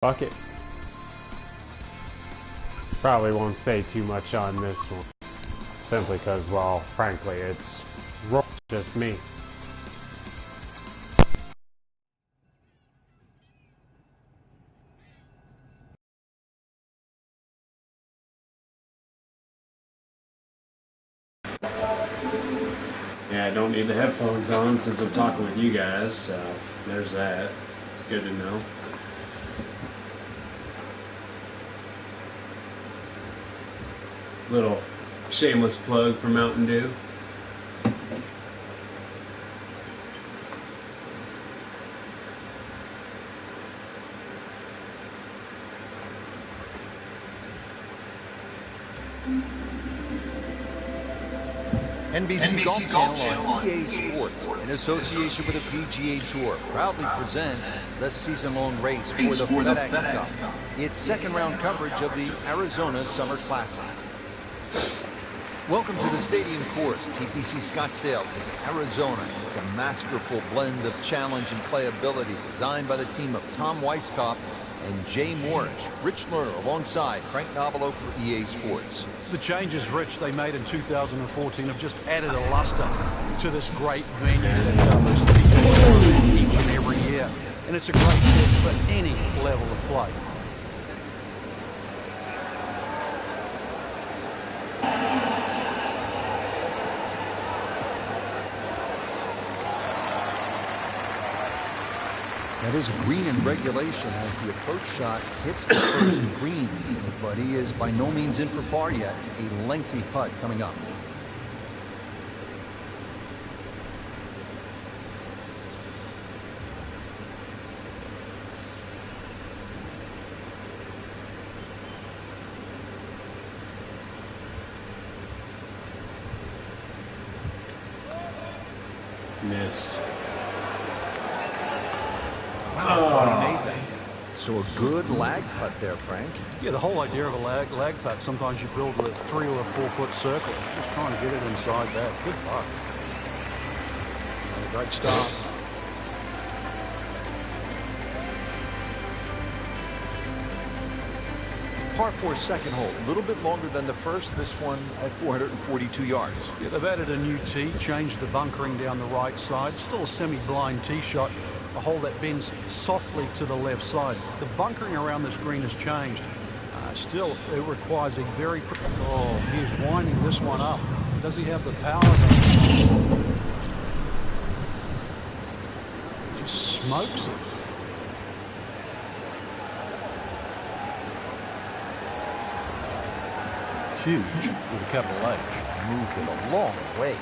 Fuck it. Probably won't say too much on this one. Simply because, well, frankly, it's just me. Yeah, I don't need the headphones on since I'm talking with you guys, so there's that. It's good to know. Little shameless plug for Mountain Dew. NBC Golf Channel on EA Sports, in association with the PGA Tour, proudly presents the season-long race for the FedEx Cup. It's second-round coverage of the Arizona Summer Classic. Welcome to the stadium course, TPC Scottsdale, Arizona. It's a masterful blend of challenge and playability, designed by the team of Tom Weisskopf and Jay Morrish. Rich Lerner alongside Frank Novelo for EA Sports. The changes, Rich, they made in 2014 have just added a luster to this great venue that hosts the PGA each and every year. And it's a great fit for any level of play. That is a green in regulation as the approach shot hits the first green, but he is by no means in for par yet. A lengthy putt coming up. Missed. Wow, he made that. So a good lag putt there, Frank. Yeah, the whole idea of a lag putt, sometimes you build a 3 or 4 foot circle. Just trying to get it inside that. Good putt. A great start. Par 4 second hole, a little bit longer than the first. This one at 442 yards. Yeah, they've added a new tee, changed the bunkering down the right side. Still a semi-blind tee shot. A hole that bends softly to the left side. The bunkering around this green has changed. Still, it requires a very... Oh, he's winding this one up. Does he have the power? Just smokes it. Huge with a capital H. Moved it a long ways.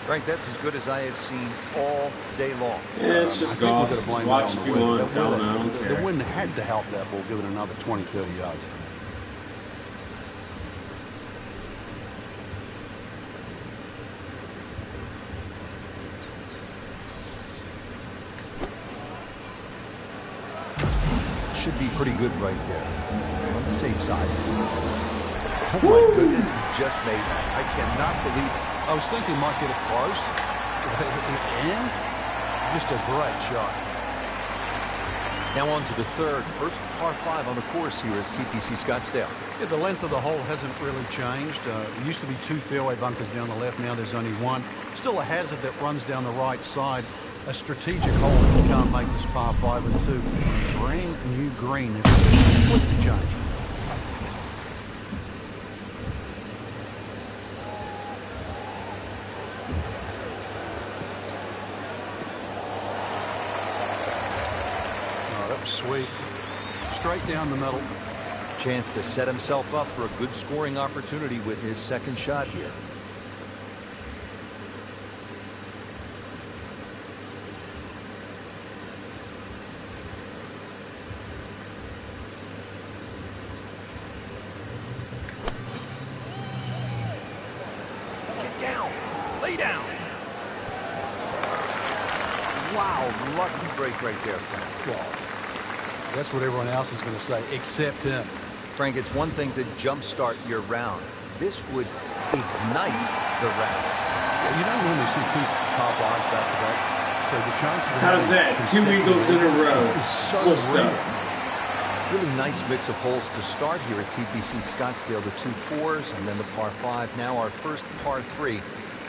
Frank, that's as good as I have seen all day long. Yeah, it's just golf. Watch if you want. I don't care. The wind had to help that ball give it another 20, 30 yards. Should be pretty good right there. On the safe side. Oh my goodness, he just made that. I cannot believe it. I was thinking might get it close. And just a great shot. Now on to the third, first par 5 on the course here at TPC Scottsdale. Yeah, the length of the hole hasn't really changed. There used to be 2 fairway bunkers down the left. Now there's only 1. Still a hazard that runs down the right side. A strategic hole if you can't make this par 5 and 2. Brand new green. It's completely changed. Sweet. Straight down the middle. Chance to set himself up for a good scoring opportunity with his second shot here. Get down. Lay down. Wow, lucky break right there, Frank. Wow. That's what everyone else is going to say, except him. Frank, it's one thing to jumpstart your round. This would ignite the round. Yeah, you don't normally see 2 par 5s back to back. So the chances... How's that? 2 eagles in a row. So what's up? Really nice mix of holes to start here at TPC Scottsdale. The 2 4s and then the par 5. Now our first par 3.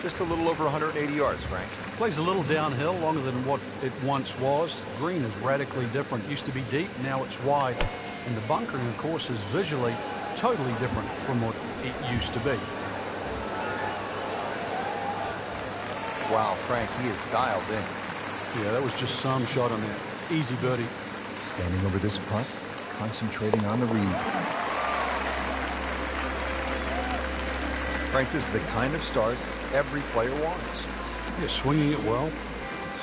Just a little over 180 yards, Frank. Plays a little downhill, longer than what it once was. Green is radically different. Used to be deep, now it's wide. And the bunkering, of course, is visually totally different from what it used to be. Wow, Frank, he is dialed in. Yeah, that was just some shot on that. Easy birdie. Standing over this putt, concentrating on the read. Frank, this is the kind of start every player wants. Yeah, swinging it well.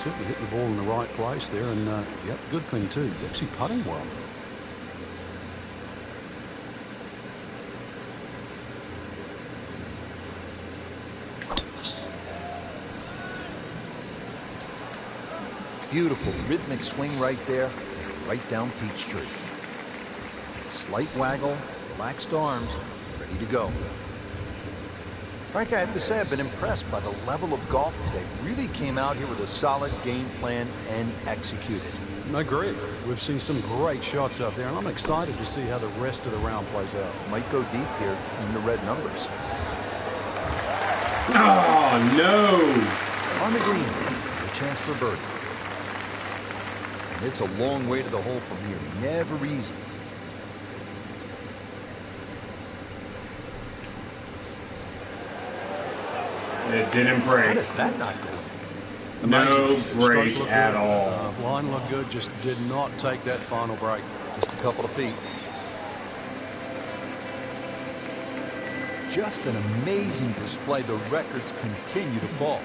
Certainly hit the ball in the right place there. And, yep, good thing, too. He's actually putting well. Beautiful rhythmic swing right there, right down Peachtree. Slight waggle, relaxed arms, ready to go. Frank, I have to say I've been impressed by the level of golf today. Really came out here with a solid game plan and executed. I agree. We've seen some great shots out there, and I'm excited to see how the rest of the round plays out. Might go deep here in the red numbers. Oh, no! On the green, a chance for birdie. And it's a long way to the hole from here. Never easy. It didn't break. How does that not go in? No break at all. Line looked good, just did not take that final break. Just a couple of feet. Just an amazing display. The records continue to fall.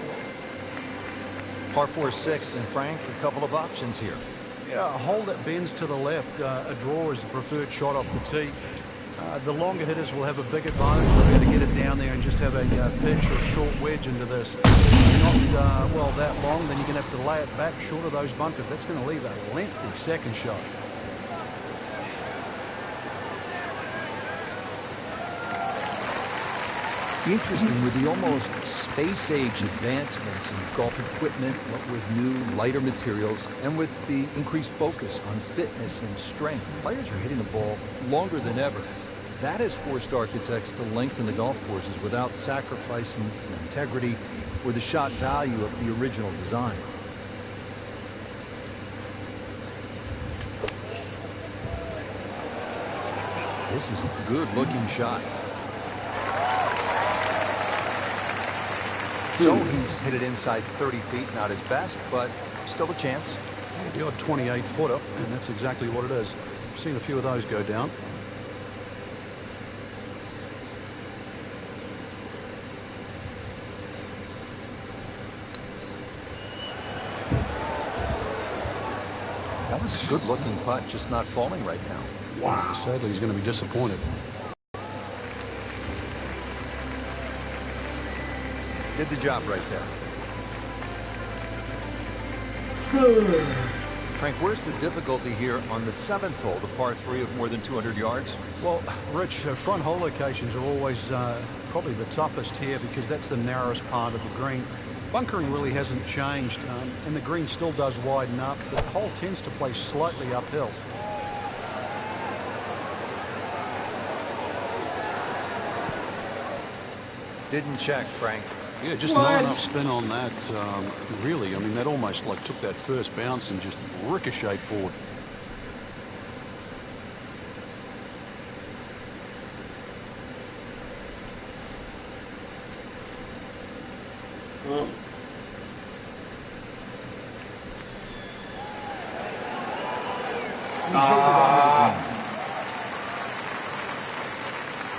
Par 4 6th, and Frank, a couple of options here. Yeah, a hole that bends to the left. A draw is the preferred shot off the tee. The longer hitters will have a big advantage. They'll be able to get it down there and just have a pitch or a short wedge into this. If you're not, well, that long, then you're going to have to lay it back short of those bunkers. That's going to leave a lengthy second shot. Interesting with the almost space-age advancements in golf equipment, what with new, lighter materials, and with the increased focus on fitness and strength. Players are hitting the ball longer than ever. That has forced architects to lengthen the golf courses without sacrificing the integrity or the shot value of the original design. This is a good-looking shot. So he's hit it inside 30 feet, not his best, but still a chance. The odd 28-footer, and that's exactly what it is. I've seen a few of those go down. That was a good-looking putt, just not falling right now. Wow. Sadly, he's going to be disappointed. Did the job right there. Frank, where's the difficulty here on the 7th hole, the par 3 of more than 200 yards? Well, Rich, front hole locations are always probably the toughest here because that's the narrowest part of the green. Bunkering really hasn't changed, and the green still does widen up. The hole tends to play slightly uphill. Didn't check, Frank. Yeah, just not enough spin on that, really. I mean, that almost like took that first bounce and just ricocheted forward.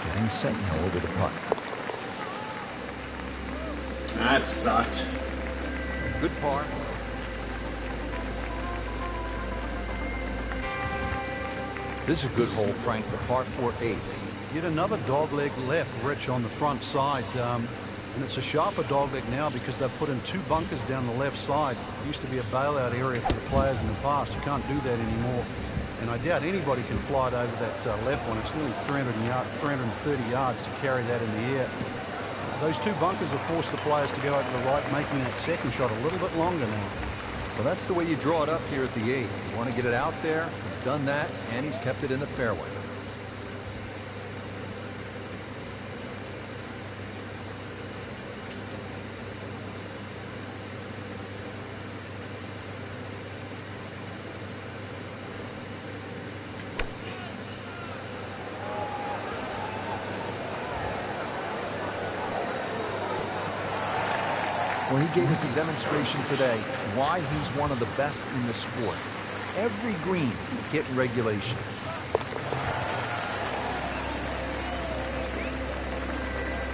Getting set now over the putt. That sucked. Good par. This is a good hole, Frank, the par 4 8th. Yet another dogleg left, Rich, on the front side. And it's a sharper dogleg now because they've put in 2 bunkers down the left side. It used to be a bailout area for the players in the past. You can't do that anymore. And I doubt anybody can fly it over that left one. It's nearly 330 yards to carry that in the air. Those 2 bunkers have forced the players to go over to the right, making that second shot a little bit longer now. Well, that's the way you draw it up here at the 8th. You want to get it out there. He's done that, and he's kept it in the fairway. Well, he gave us a demonstration today why he's one of the best in the sport. Every green hit regulation.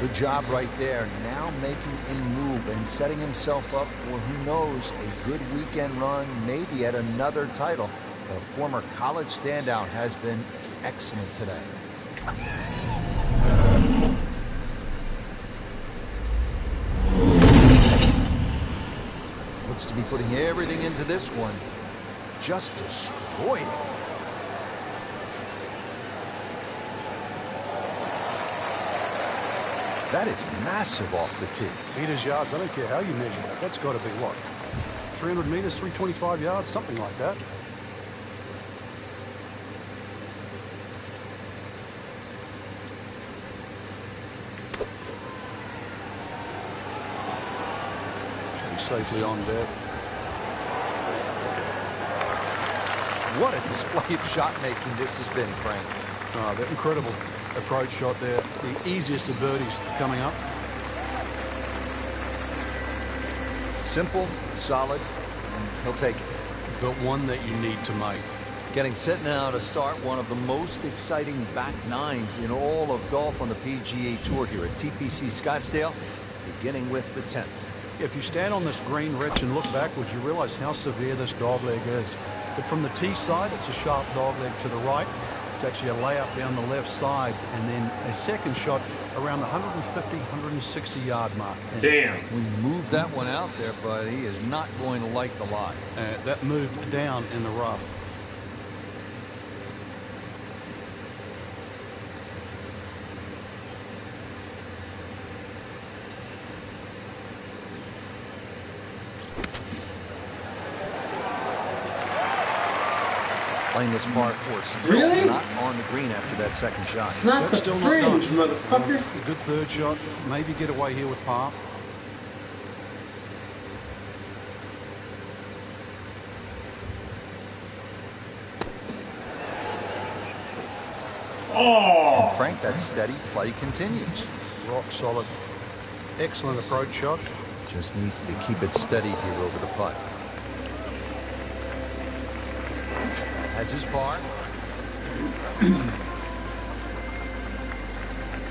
Good job right there. Now making a move and setting himself up for, who knows, a good weekend run, maybe at another title. The former college standout has been excellent today. Looks to be putting everything into this one. Just destroyed it. That is massive off the tee. Meters, yards, I don't care how you measure that. That's got to be what? 300 meters, 325 yards, something like that. Should be safely on deck. What a display of shot making this has been, Frank. Oh, that incredible approach shot there. The easiest of birdies coming up. Simple, solid, and he'll take it. But one that you need to make. Getting set now to start one of the most exciting back nines in all of golf on the PGA Tour here at TPC Scottsdale, beginning with the 10th. If you stand on this green, Rich, and look backwards, you realize how severe this dogleg is. But from the tee side, it's a sharp dogleg to the right. It's actually a layup down the left side, and then a second shot around the 150, 160 yard mark. And Damn. We moved that one out there, but he is not going to like the lie. that moved down in the rough. Playing this par four, still Really? not on the green after that second shot. It's not That's the still not done. fringe, motherfucker. A good third shot. Maybe get away here with par. Oh! And Frank, that steady play continues. Rock solid. Excellent approach shot. Just needs to keep it steady here over the putt. Has his par.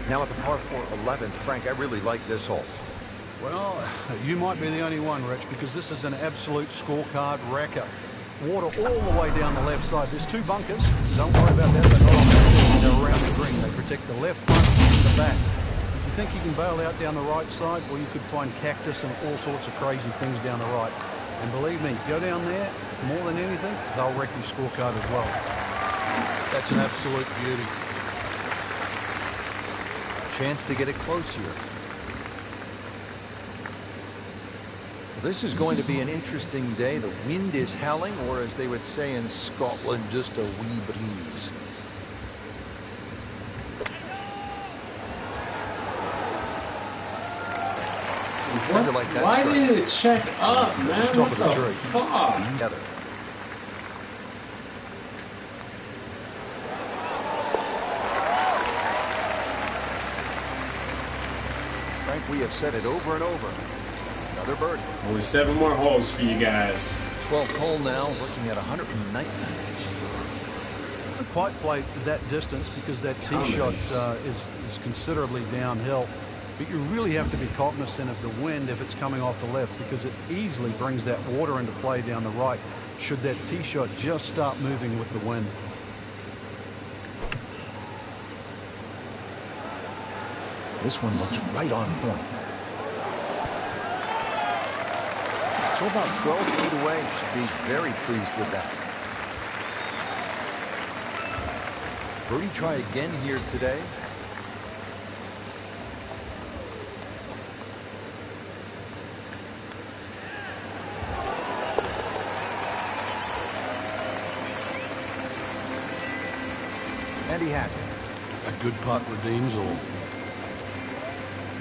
Now at the par 4 11th, Frank, I really like this hole. Well, you might be the only one, Rich, because this is an absolute scorecard wrecker. Water all the way down the left side. There's two bunkers. Don't worry about that. They're not on the green. They're around the green. They protect the left front and the back. If you think you can bail out down the right side, well, you could find cactus and all sorts of crazy things down the right. And believe me, go down there, more than anything, they'll wreck your scorecard as well. That's an absolute beauty. Chance to get it close here. Well, this is going to be an interesting day. The wind is howling, or as they would say in Scotland, just a wee breeze. What? Like that Why strike. didn't it check up, man? Top What of the the tree. fuck? Together. Frank, we have said it over and over. Another birdie. Only 7 more holes for you guys. 12th hole now, looking at 190. Not quite played that distance because that tee shot is considerably downhill. But you really have to be cognizant of the wind if it's coming off the left, because it easily brings that water into play down the right should that tee shot just start moving with the wind. This one looks right on point. So about 12 feet away. Should be very pleased with that. Birdie try again here today. And he has it. A good putt redeems all.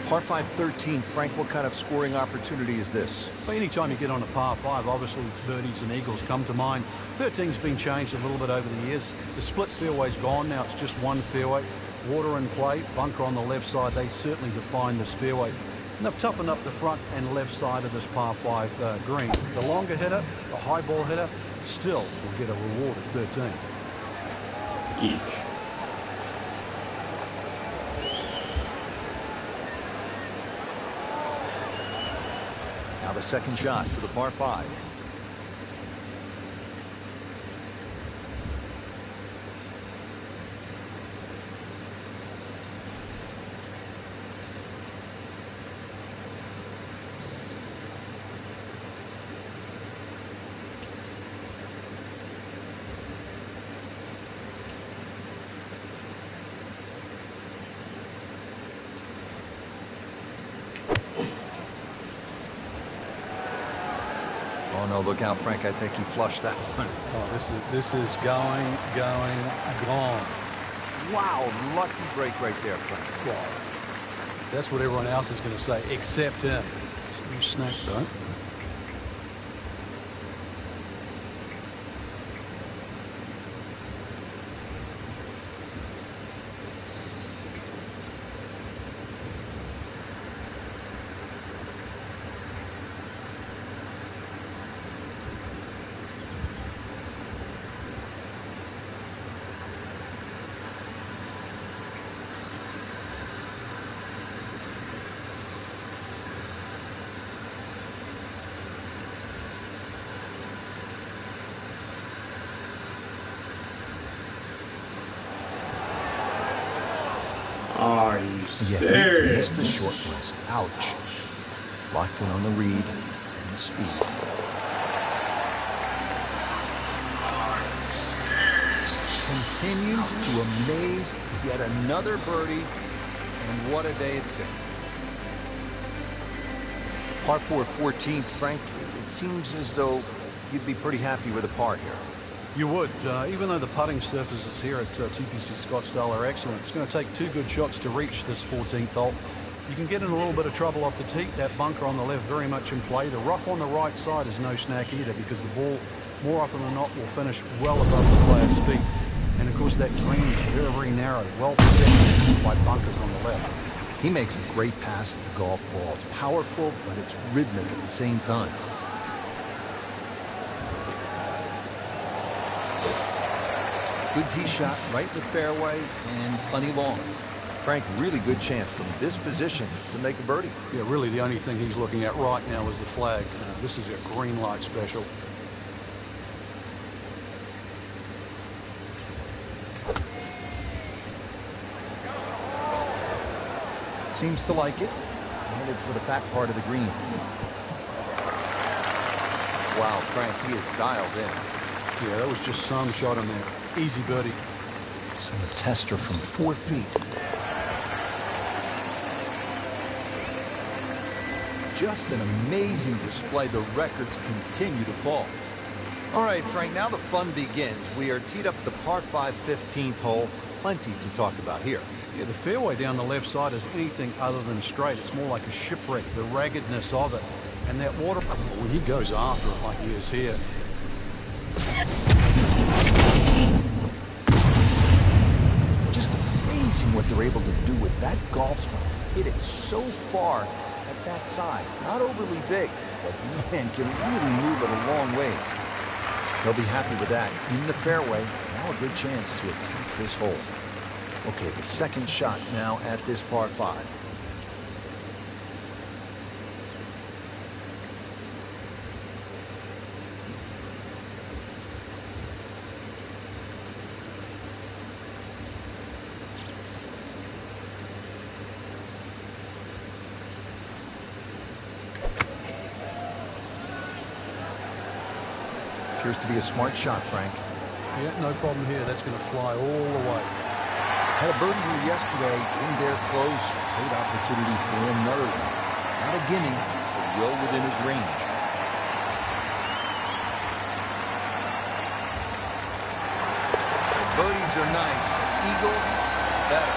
Par 5 13, Frank, what kind of scoring opportunity is this? Well, anytime you get on a par 5, obviously birdies and eagles come to mind. 13's been changed a little bit over the years. The split fairway's gone, now it's just one fairway. Water in play, bunker on the left side, they certainly define this fairway. And they've toughened up the front and left side of this par 5 green. The longer hitter, the high ball hitter, still will get a reward at 13. Eek. Now the second shot for the par 5. Oh no, look out, Frank. I think he flushed that one. Oh, this is going, gone. Wow, lucky break right there, Frank. Wow. That's what everyone else is going to say, except him. You snapped, though. Are you Yeah, serious? missed the short ones. Ouch. Locked in on the read and the speed. Continues to amaze. Yet another birdie. And what a day it's been. Par 4 14, Frank. It seems as though you'd be pretty happy with a par here. You would, even though the putting surfaces here at TPC Scottsdale are excellent. It's going to take 2 good shots to reach this 14th hole. You can get in a little bit of trouble off the tee. That bunker on the left very much in play. The rough on the right side is no snack either, because the ball, more often than not, will finish well above the player's feet. And of course that green is very, very narrow, well protected by bunkers on the left. He makes a great pass at the golf ball. It's powerful, but it's rhythmic at the same time. Good tee shot right in the fairway and plenty long. Frank, really good chance from this position to make a birdie. Yeah, really the only thing he's looking at right now is the flag. This is a green light special. Seems to like it. Headed for the fat part of the green. Wow, Frank, he is dialed in. Yeah, that was just some shot in there. Easy birdie. So the tester from 4 feet. Just an amazing display. The records continue to fall. All right, Frank, now the fun begins. We are teed up at the par 5 15th hole. Plenty to talk about here. Yeah, the fairway down the left side is anything other than straight. It's more like a shipwreck, the raggedness of it. And that water, when he goes after it like he is here. Just amazing what they're able to do with that golf swing. Hit it so far at that side. Not overly big, but man, can really move it a long ways. They'll be happy with that. In the fairway, now a good chance to attack this hole. Okay, the second shot now at this par 5. Appears to be a smart shot, Frank. Yeah, no problem here. That's going to fly all the way. Had a birdie here yesterday in there close. Great opportunity for another one. Not a gimme, but well within his range. The birdies are nice, but Eagles, better.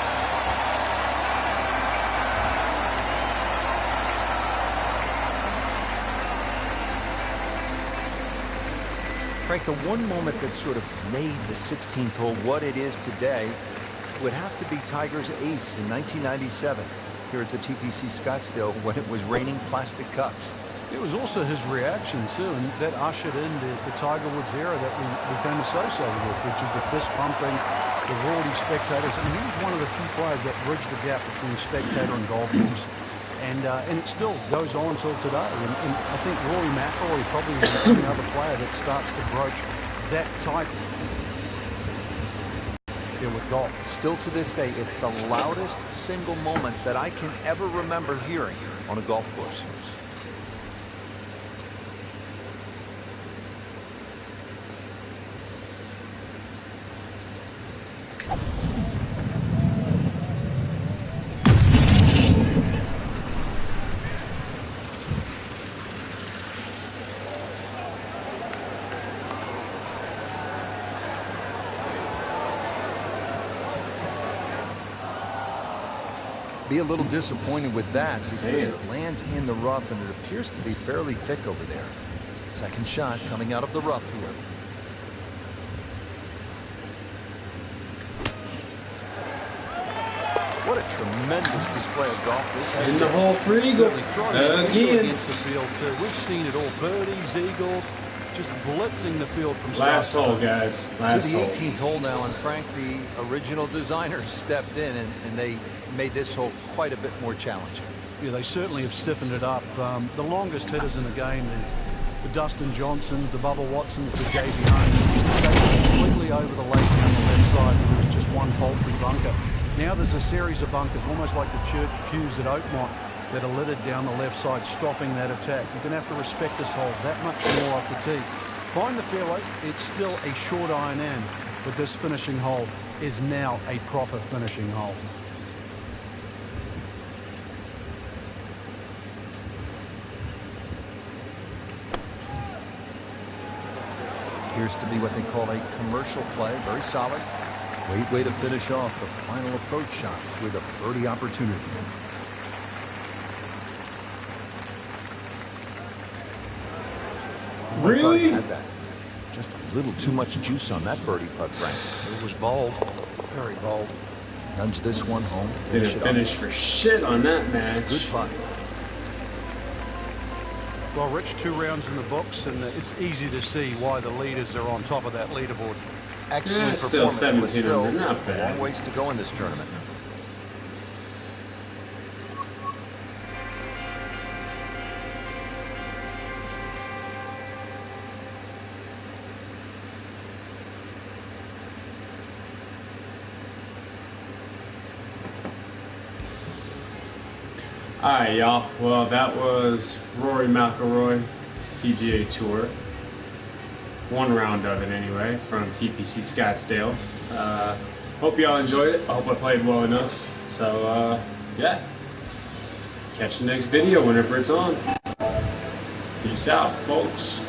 Frank, the one moment that sort of made the 16th hole what it is today would have to be Tiger's ace in 1997 here at the TPC Scottsdale when it was raining plastic cups. It was also his reaction too, and that ushered in the Tiger Woods era that we became associated with, which is the fist pumping, the rowdy spectators. And he was one of the few players that bridged the gap between spectator and golf course. And it still goes on till today. And I think Rory McIlroy probably is the only other player that starts to broach that type here with golf. Still to this day, it's the loudest single moment that I can ever remember hearing on a golf course. Be a little disappointed with that because it lands in the rough and it appears to be fairly thick over there. Second shot coming out of the rough here. What a tremendous display of golf this has In the been. hole for eagle. Again. Against the field too. We've seen it all. Birdies, eagles, just blitzing the field from Last start to hole, finish. guys. Last To the hole. 18th hole now, and Frank, the original designers stepped in and they made this hole quite a bit more challenging. Yeah, they certainly have stiffened it up. The longest hitters in the game, the Dustin Johnsons, the Bubba Watsons, the J.B. Hunt, used to take it completely over the lake down the left side. There was just one paltry bunker. Now there's a series of bunkers, almost like the church pews at Oakmont, that are littered down the left side, stopping that attack. You're going to have to respect this hole that much more off the tee. Find the fairway. It's still a short iron in, but this finishing hole is now a proper finishing hole. Appears to be what they call a commercial play. Very solid. Great way to finish off the final approach shot with a birdie opportunity. Really? Had that. Just a little too much juice on that birdie putt, Frank. It was bold, very bold. Nudge this one home. Didn't finish for shit on that match. Good putt. Well, Rich, 2 rounds in the books, and it's easy to see why the leaders are on top of that leaderboard. Excellent Still performance, but 17 still under, not a bad. long ways to go in this tournament. Alright, y'all. Well, that was Rory McIlroy PGA Tour. One round of it anyway, from TPC Scottsdale. Hope y'all enjoyed it. I hope I played well enough. So, yeah. Catch the next video whenever it's on. Peace out, folks.